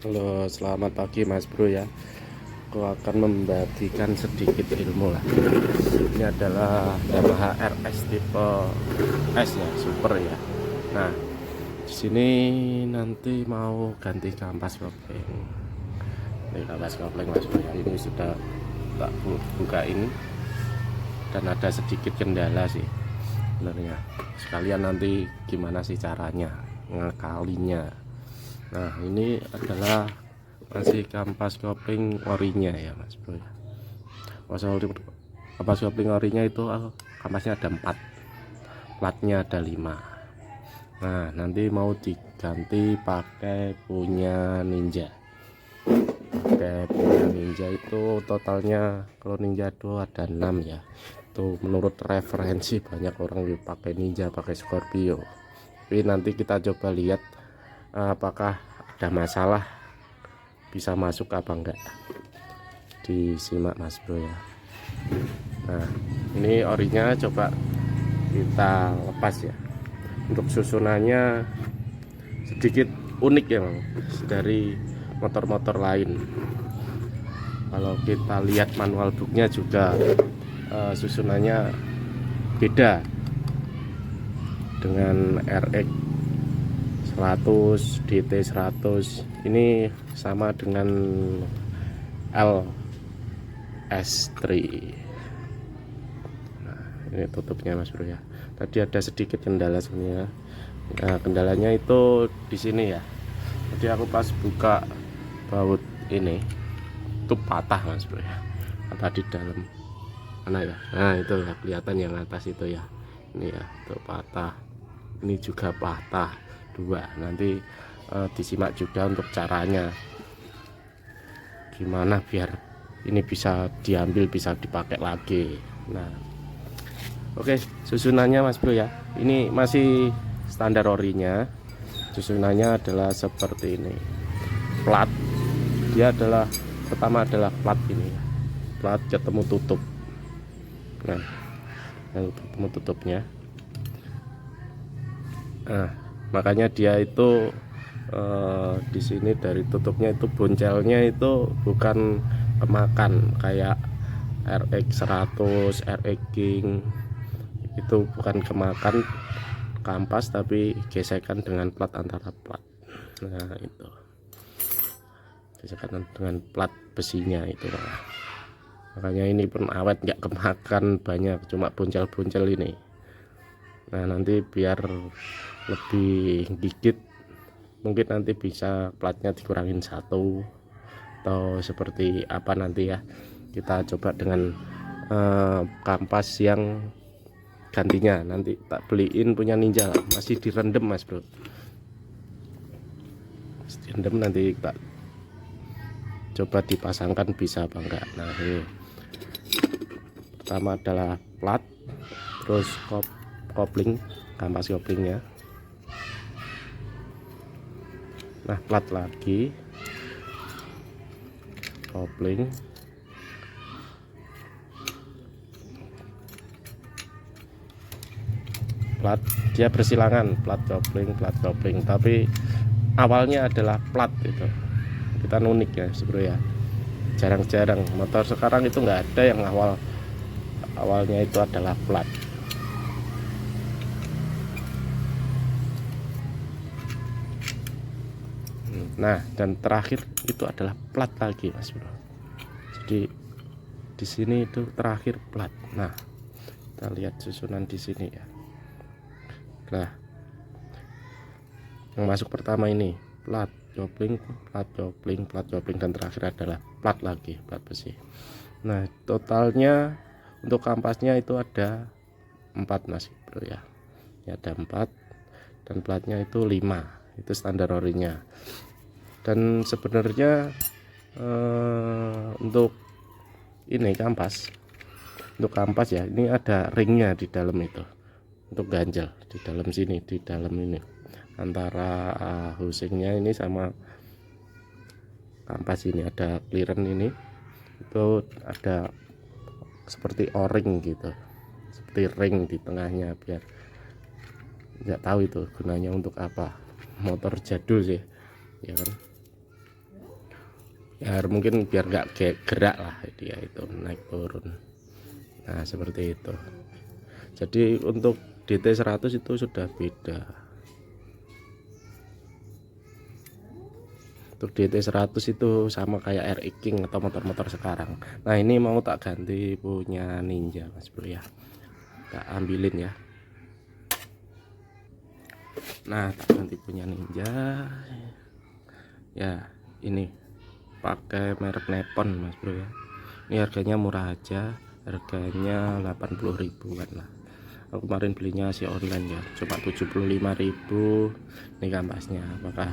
Halo, selamat pagi Mas Bro ya. Aku akan membagikan sedikit ilmu lah. Ini adalah Yamaha RS tipe S ya, super ya. Nah, di sini nanti mau ganti kampas kopling. Ini kampas kopling Mas Bro ya. Ini sudah tak bukain dan ada sedikit kendala sih sebenarnya. Sekalian nanti gimana sih caranya ngakalinya. Nah, ini adalah masih kampas kopling orinya ya Mas Bro ya. Kampas kopling orinya itu kampasnya ada 4, platnya ada 5. Nah, nanti mau diganti pakai punya Ninja. Pakai punya Ninja itu totalnya kalau Ninja itu ada 6 ya. Itu menurut referensi banyak orang pakai Ninja, pakai Scorpio. Tapi nanti kita coba lihat apakah ada masalah, bisa masuk apa enggak, disimak Mas Bro ya. Nah, ini orinya coba kita lepas ya. Untuk susunannya sedikit unik ya Bang, dari motor-motor lain. Kalau kita lihat manual booknya juga susunannya beda dengan RX 100, DT 100. Ini sama dengan LS3. Nah, ini tutupnya Mas Bro ya. Tadi ada sedikit kendala sebenarnya. Nah, kendalanya itu di sini ya. Jadi aku pas buka baut ini itu patah Mas Bro ya. Patah di dalam. Mana ya? Nah, itu ya kelihatan yang atas itu ya. Ini ya, itu patah. Ini juga patah. 2. Nanti disimak juga untuk caranya gimana biar ini bisa diambil, bisa dipakai lagi. Nah, oke, susunannya Mas Bro ya, ini masih standar orinya. Susunannya adalah seperti ini. Plat dia adalah pertama adalah plat ini, plat ketemu tutup. Nah, yang ketemu tutupnya. Nah, makanya dia itu di sini dari tutupnya itu boncelnya itu bukan kemakan kayak RX 100, RX King, itu bukan kemakan kampas tapi gesekan dengan plat antara plat. Nah, itu gesekan dengan plat besinya itu. Makanya ini pun awet, nggak kemakan banyak, cuma boncel-boncel ini. Nah, nanti biar lebih dikit mungkin nanti bisa platnya dikurangin 1 atau seperti apa nanti ya. Kita coba dengan kampas yang gantinya. Nanti tak beliin punya Ninja, masih direndam Mas Bro, masih direndam, nanti tak coba dipasangkan bisa apa enggak. Nah, ini pertama adalah plat, terus kopling, kampas koplingnya. Nah, plat lagi, kopling, plat, dia bersilangan plat kopling, tapi awalnya adalah plat itu. Kita unik ya Bro ya, jarang-jarang motor sekarang itu nggak ada yang awalnya itu adalah plat. Nah, dan terakhir itu adalah plat lagi Mas Bro. Jadi di sini itu terakhir plat. Nah, kita lihat susunan di sini ya. Nah, yang masuk pertama ini plat kopling, dan terakhir adalah plat lagi, plat besi. Nah, totalnya untuk kampasnya itu ada 4 Mas Bro ya. Ini ada 4 dan platnya itu 5. Itu standar orinya. Dan sebenarnya untuk ini kampas ya, ini ada ringnya di dalam itu untuk ganjel di dalam sini, di dalam ini antara housingnya ini sama kampas ini ada clearance ini, itu ada seperti o-ring gitu, seperti ring di tengahnya, biar nggak tahu itu gunanya untuk apa, motor jadul sih ya kan. ya mungkin biar nggak gerak lah dia itu naik turun. Nah seperti itu. Jadi untuk DT 100 itu sudah beda. Untuk DT 100 itu sama kayak RX King atau motor-motor sekarang. Nah ini mau tak ganti punya Ninja Mas Bro ya, tak ambilin ya. Nah tak ganti punya Ninja ya, ini pakai merek Nepon Mas Bro ya. Ini harganya murah aja, harganya 80 ribuan lah. Aku kemarin belinya si online ya, cuma 75.000. Ini kampasnya, apakah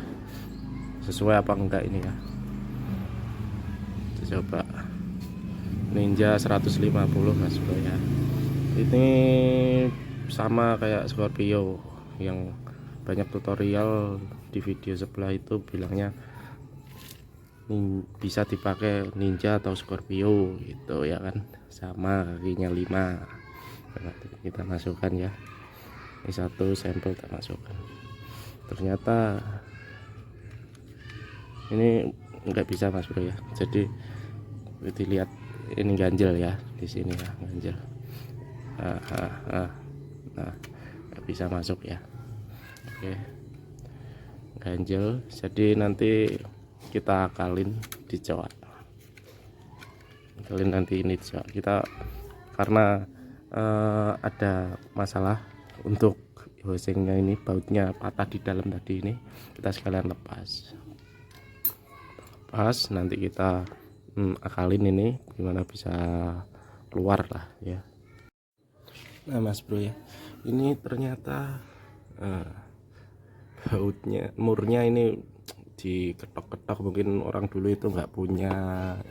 sesuai apa enggak ini ya. Kita coba Ninja 150 Mas Bro ya. Ini sama kayak Scorpio yang banyak tutorial di video sebelah itu bilangnya bisa dipakai Ninja atau Scorpio gitu ya kan, sama kakinya 5. Kita masukkan ya, ini satu sampel kita masukkan. Ternyata ini nggak bisa Mas Bro ya, jadi dilihat ini ganjel ya di sini ya, ganjel. Nah nggak bisa masuk ya. Oke, ganjel, jadi nanti kita akalin dicowok. Akalin nanti ini dicowok kita karena ada masalah untuk hosingnya, ini bautnya patah di dalam tadi, ini kita sekalian lepas nanti kita akalin ini gimana bisa keluar lah ya. Nah Mas Bro ya, ini ternyata bautnya, murnya ini diketok-ketok. Mungkin orang dulu itu nggak punya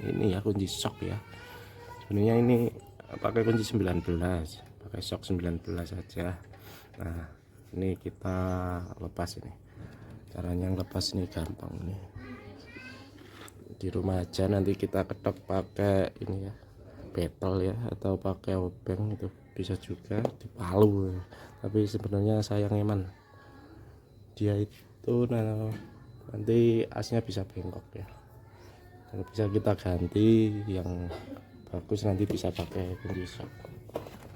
ini ya, kunci shock ya. Sebenarnya ini pakai kunci 19, pakai shock 19 saja. Nah ini kita lepas, ini caranya lepas ini gampang nih, di rumah aja. Nanti kita ketok pakai ini ya, betel ya, atau pakai obeng itu bisa juga, di palu. Tapi sebenarnya sayang eman dia itu, nah nanti asnya bisa bengkok ya. Kalau bisa kita ganti yang bagus, nanti bisa pakai kunci shock.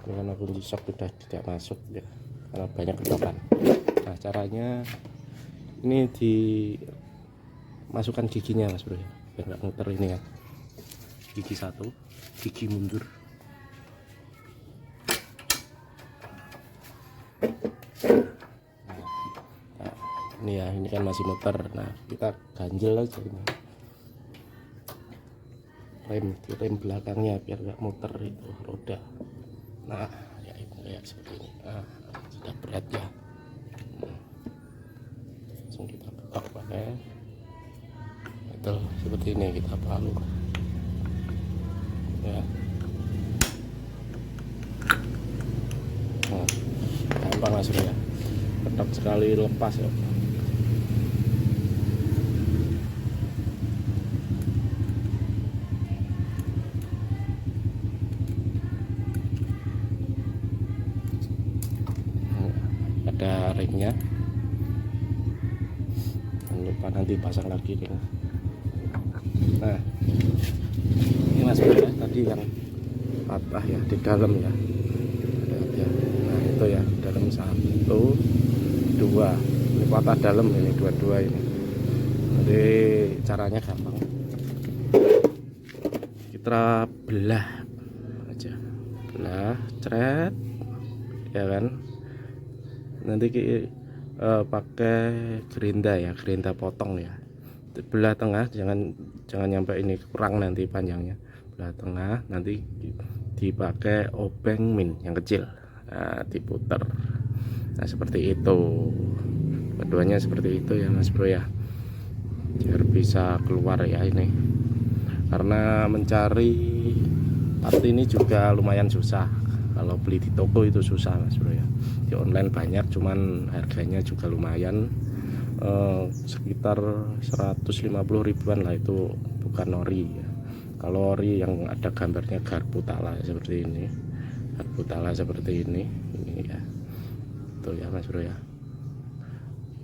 Karena kunci shock sudah tidak masuk ya, karena banyak ketokan. Nah caranya ini dimasukkan giginya Mas Bro ya, biar nggak muter ini ya. Gigi satu, gigi mundur. Ini ya, ini kan masih muter. Nah kita ganjel aja ini rem belakangnya biar nggak muter itu roda. Nah ya itu ya seperti ini. Nah, sudah berat ya, langsung kita ketok pakai itu seperti ini, kita palu ya. Nah, gampang Mas Bro ya, ketok sekali lepas ya. Ada ringnya, jangan lupa nanti pasang lagi nih. Nah ini Mas Bro ya, tadi yang patah ya di dalam ya, ada. Nah itu ya, dalam 1, 2, ini patah dalam, ini dua-dua ini. Jadi caranya gampang, kita belah aja, belah cret ya kan. Nanti pakai gerinda ya, gerinda potong ya, belah tengah, jangan nyampe ini kurang nanti panjangnya. Belah tengah, nanti dipakai obeng min yang kecil. Nah diputer, nah seperti itu, keduanya seperti itu ya Mas Bro ya, biar bisa keluar ya ini. Karena mencari part ini juga lumayan susah, kalau beli di toko itu susah Mas Bro ya. Di online banyak, cuman harganya juga lumayan, sekitar 150 ribuan lah, itu bukan ori ya. Kalau ori yang ada gambarnya garpu tala seperti ini, garpu tala seperti ini ya, itu ya Mas Bro ya,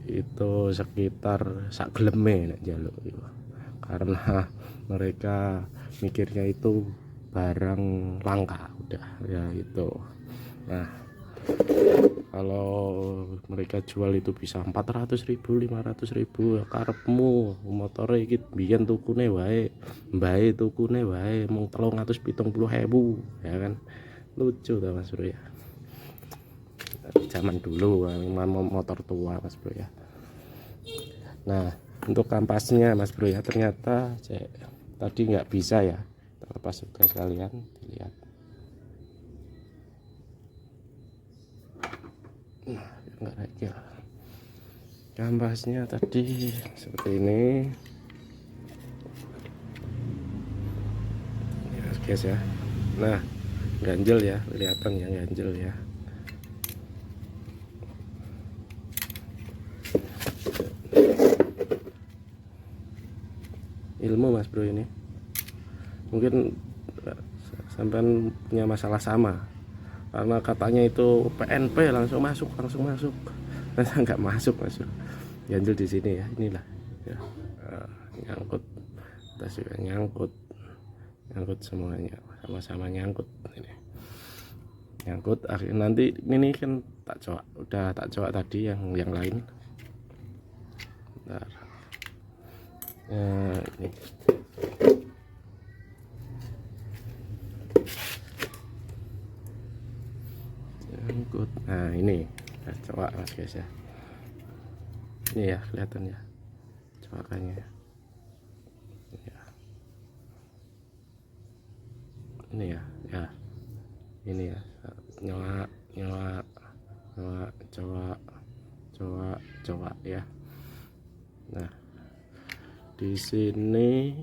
itu sekitar sak geleme nek njaluk itu. karena mereka mikirnya itu barang langka udah ya itu. Nah kalau mereka jual itu bisa 400.000 500.000 ya karepmu. Motore iki biyen tukune wae mbae tukune wae mung 370.000 ya kan, lucu tuh Mas Bro ya. Zaman dulu motor tua Mas Bro ya. Nah untuk kampasnya Mas Bro ya, ternyata tadi nggak bisa ya, terlepas juga sekalian dilihat. Nah enggak aja kampasnya tadi seperti ini ya guys ya. Nah ganjel ya, kelihatan ya ganjel ya. Ilmu Mas Bro ini mungkin sampean punya masalah sama, karena katanya itu PNP langsung masuk ternyata nggak masuk Mas Bro. Ganjel di sini ya, inilah ya. Nyangkut, tas juga nyangkut semuanya, sama-sama nyangkut ini, nyangkut. Akhirnya nanti ini kan tak coba, udah tak coba tadi yang lain. Bentar. Ini nyangkut. Nah ini coba Mas guys ya, ini ya kelihatan ya coakannya ya. Ini ya ini ya, nyala coba ya. Nah di sini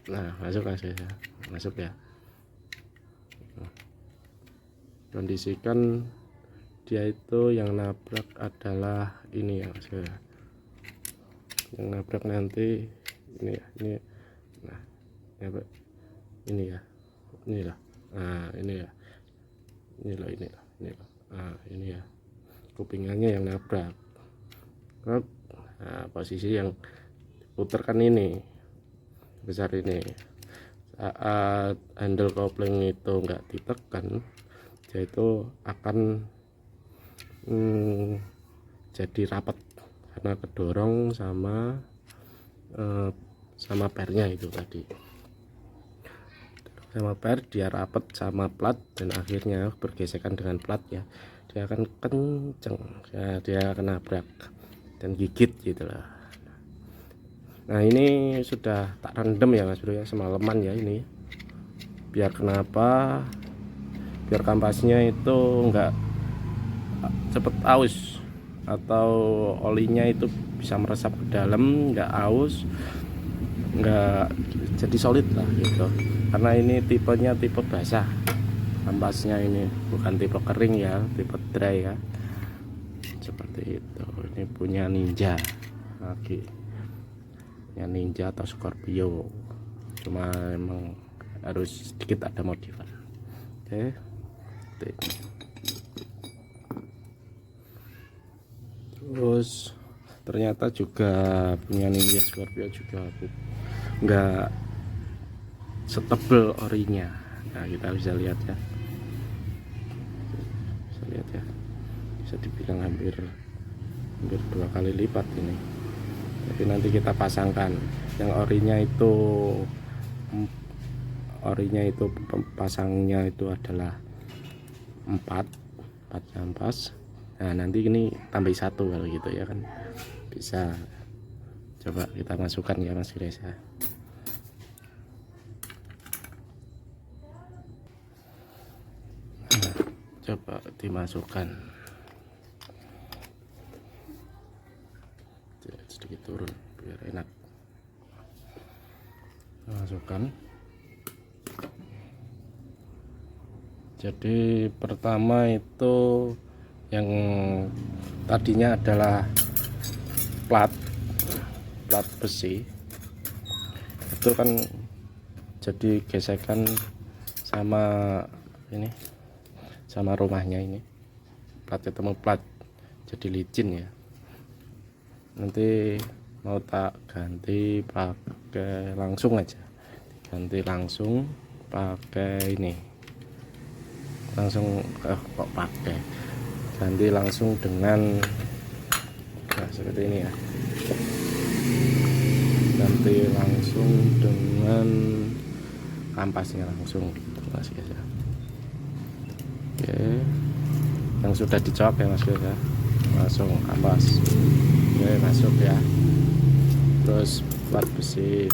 nah masuk Mas guys ya, masuk ya. Kondisikan dia itu yang nabrak adalah ini ya Mas ya. Yang nabrak nanti ini ya, ini nah ya ini ya, inilah, nah ini ya, inilah, nah ini ya kupingannya yang nabrak. Nah posisi yang putar kan ini besar ini, saat handle kopling itu nggak ditekan dia itu akan jadi rapat karena kedorong sama pernya itu tadi, sama per dia rapat sama plat dan akhirnya bergesekan dengan plat ya, dia akan kenceng ya, dia akan nabrak dan gigit gitu lah. Nah ini sudah tak rendam ya Mas Bro ya, semalaman ya ini, biar kenapa, biar kampasnya itu enggak cepet aus atau olinya itu bisa meresap ke dalam, enggak aus, enggak jadi solid lah gitu. Karena ini tipenya tipe basah kampasnya, ini bukan tipe kering ya, tipe dry ya, seperti itu. Ini punya Ninja lagi ya, Ninja atau Scorpio, cuma emang harus sedikit ada modifan. Oke. Terus ternyata juga punya Ninja Scorpio juga enggak setebel orinya. Nah kita bisa lihat ya, bisa dibilang hampir 2 kali lipat ini. Jadi nanti kita pasangkan yang orinya itu pasangnya itu adalah 4 kampas. Nah nanti ini tambah 1 kalau gitu ya kan, bisa. Coba kita masukkan ya Mas guys ya. Nah, coba dimasukkan sedikit turun biar enak. Masukkan. Jadi pertama itu yang tadinya adalah plat besi itu kan jadi gesekan sama ini, sama rumahnya ini, plat ketemu plat jadi licin ya. Nanti mau tak ganti pakai langsung aja, ganti langsung pakai ini, langsung kok pakai ganti langsung dengan seperti ini ya, ganti langsung dengan kampasnya langsung gitu mas guys ya. Oke, yang sudah dicok ya mas guys ya, langsung kampas. Oke, masuk ya. Terus plat besi,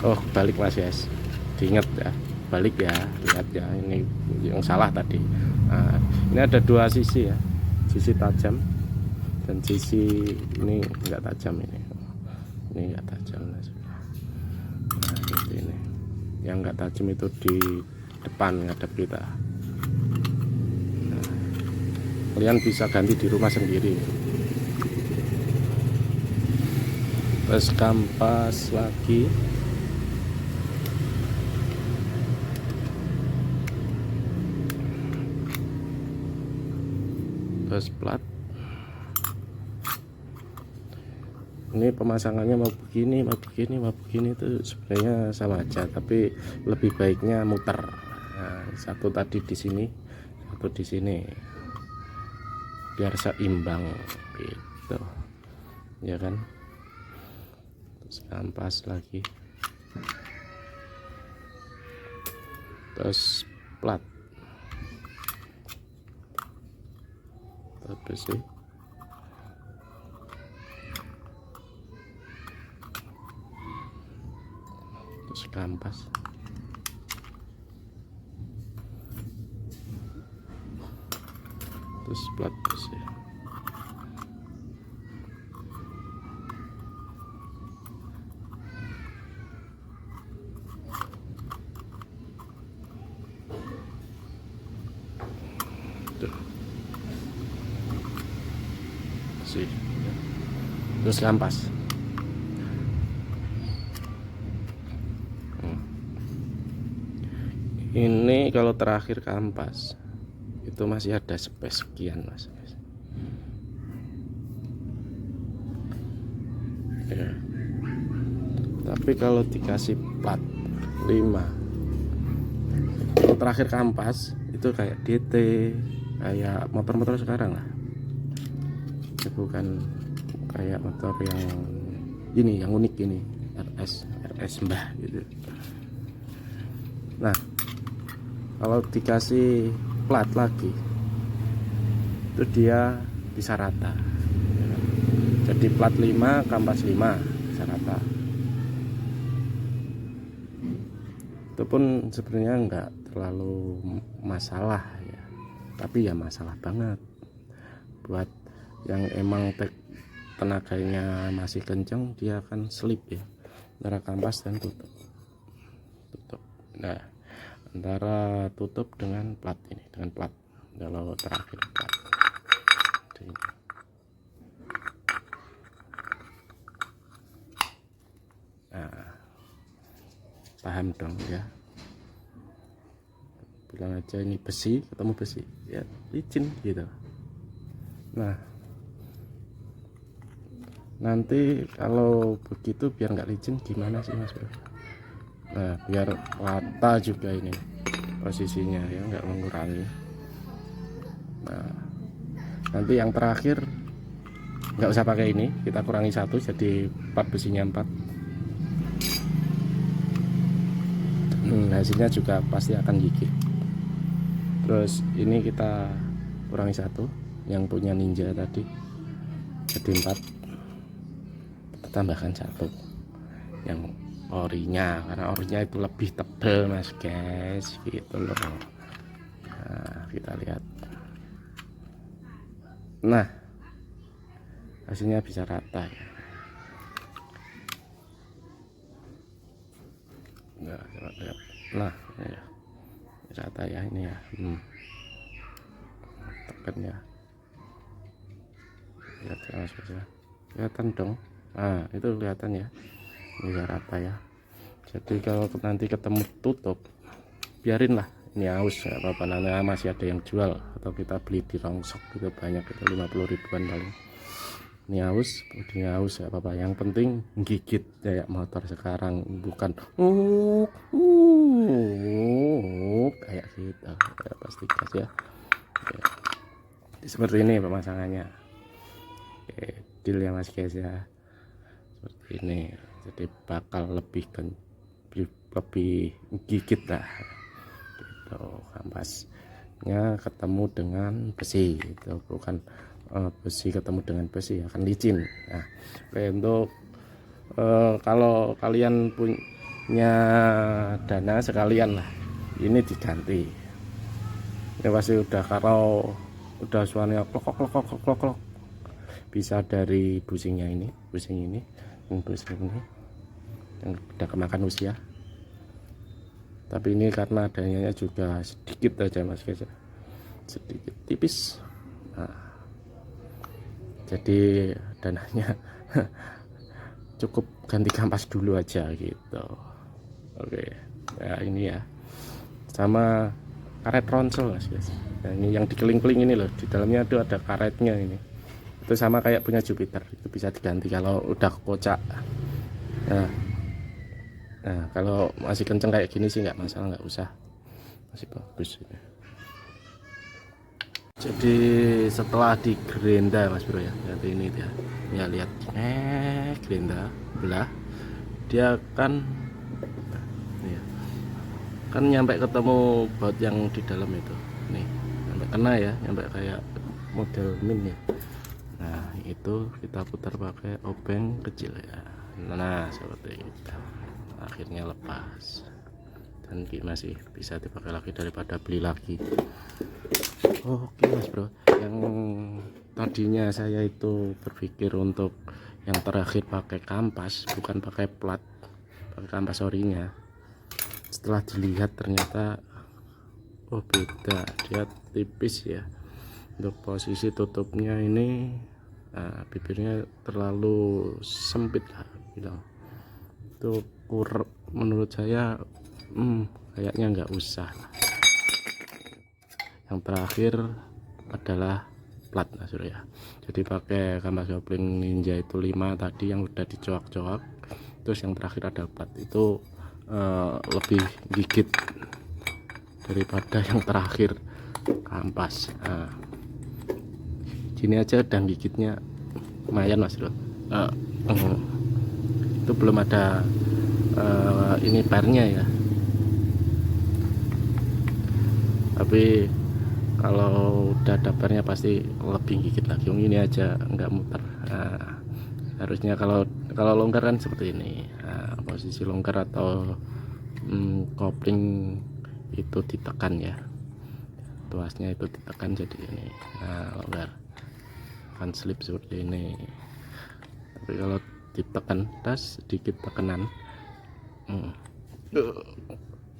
oh balik mas guys, diingat ya, balik ya, lihat ya, ini yang salah tadi. Nah, ini ada dua sisi ya, sisi tajam dan sisi ini enggak tajam, ini enggak tajam. Nah seperti ini, yang enggak tajam itu di depan ngadep kita. Nah, kalian bisa ganti di rumah sendiri. Terus kampas lagi, terus plat. Ini pemasangannya mau begini itu sebenarnya sama aja, tapi lebih baiknya muter. Nah, satu tadi di sini, satu di sini, biar seimbang gitu ya kan. Terus kampas lagi, terus plat, terus sih terus kampas, terus plat besi. Sih, terus kampas. Ini kalau terakhir kampas itu masih ada space sekian mas ya. Tapi kalau dikasih plat 5, kalau terakhir kampas itu kayak DT, kayak motor-motor sekarang lah. Itu bukan kayak motor yang ini, yang unik ini, RS mbah gitu. Nah, kalau dikasih plat lagi itu dia bisa rata. Jadi plat 5, kampas 5 bisa rata. Itu pun sebenarnya enggak terlalu masalah ya, tapi ya masalah banget buat yang emang tenaganya masih kenceng, dia akan slip ya antara kampas dan tutup. Nah, antara tutup dengan plat ini, dengan plat kalau terakhir plat. Nah, paham dong ya, bilang aja ini besi ketemu besi ya, licin gitu. Nah, nanti kalau begitu biar nggak licin gimana sih mas bro? Nah, biar rata juga ini posisinya ya, nggak mengurangi. Nah, nanti yang terakhir nggak usah pakai ini, kita kurangi 1 jadi plat besinya 4. Hasilnya juga pasti akan gigit. Terus ini kita kurangi 1 yang punya Ninja tadi jadi 4, kita tambahkan 1 yang orinya, karena orinya itu lebih tebal mas guys gitu loh. Nah, kita lihat, nah hasilnya bisa rata ya. Nah ya, rata ya ini ya. Tekan ya, lihat ya mas guys ya, kelihatan dong. Nah itu kelihatan ya, bisa rata ya. Jadi kalau nanti ketemu tutup, biarin lah ini aus nggak apa-apa, nanti masih ada yang jual atau kita beli di rongsok gitu, banyak itu 50 ribuan paling. Ini aus nggak apa-apa, yang penting gigit kayak motor sekarang, bukan kayak gitu ya, pasti gas ya. Oke. Seperti ini pemasangannya. Oke, deal ya mas guys ya, seperti ini. Jadi bakal lebih gigit lah gitu, kampasnya ketemu dengan besi itu, bukan besi ketemu dengan besi akan licin. Nah, oke, untuk kalau kalian punya dana sekalian lah ini diganti. Ini pasti udah, kalau udah suaranya klok, bisa dari busingnya ini, busing ini yang udah kemakan usia. Tapi ini karena dananya juga sedikit aja mas guys ya, sedikit tipis. Nah, jadi dananya cukup ganti kampas dulu aja gitu. Oke, ya ini ya, sama karet ronsel mas guys. Nah, ini yang dikeling-keling ini loh, di dalamnya itu ada karetnya ini. Itu sama kayak punya Jupiter, itu bisa diganti kalau udah kocak. Nah, kalau masih kenceng kayak gini sih nggak masalah, nggak usah, masih bagus ini. Jadi setelah digerenda mas bro ya, lihat ini dia ya, lihat gerenda belah, dia kan ya, kan nyampe ketemu baut yang di dalam itu nih, nyampe kena ya, nyampe kayak model min ya. Nah itu kita putar pakai obeng kecil ya, nah seperti itu, akhirnya lepas dan masih bisa dipakai lagi daripada beli lagi. Oke mas bro, yang tadinya saya itu berpikir untuk yang terakhir pakai kampas, bukan pakai plat, pakai kampas orinya. Setelah dilihat ternyata oh beda, dia tipis ya. Untuk posisi tutupnya ini, nah, bibirnya terlalu sempit lah bilang. Itu kurang menurut saya, kayaknya nggak usah. Yang terakhir adalah plat mas bro ya. Jadi pakai kampas kopling Ninja itu 5 tadi yang udah dicoak-coak, terus yang terakhir ada plat, itu lebih gigit daripada yang terakhir kampas. Nah, gini aja dan gigitnya lumayan mas bro. Itu belum ada ini pernya ya, tapi kalau udah daftarnya pasti lebih gigit lagi. Ini aja nggak muter. Nah, harusnya kalau longgar kan seperti ini. Nah, posisi longgar atau kopling itu ditekan ya, tuasnya itu ditekan jadi ini. Nah longgar akan slip seperti ini. Tapi kalau ditekan tas sedikit tekanan,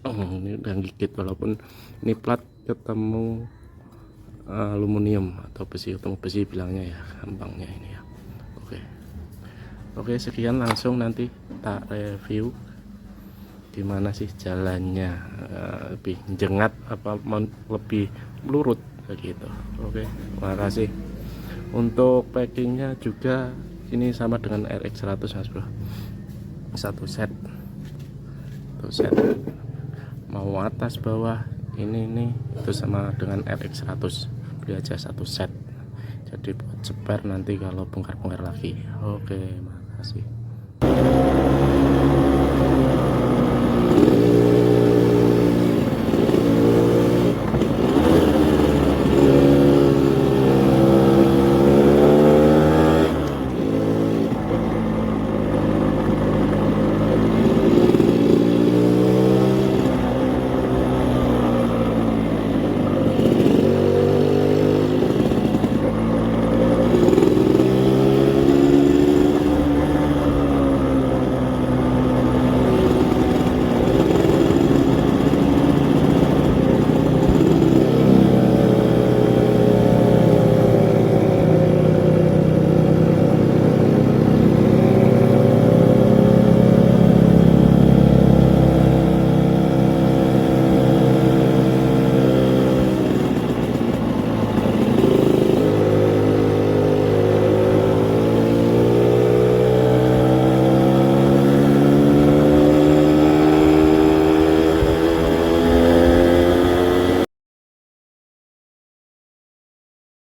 ini udah gigit, walaupun ini plat ketemu aluminium atau besi, ketemu besi bilangnya ya, gampangnya ini ya. Oke, sekian, langsung nanti tak review gimana sih jalannya, lebih jengat apa lebih lurut begitu. Oke, makasih. Untuk packingnya juga ini sama dengan RX 100 mas bro, satu set mau atas bawah ini itu sama dengan RX 100, beli aja satu set, jadi buat spare nanti kalau bongkar-bongkar lagi. Oke, makasih.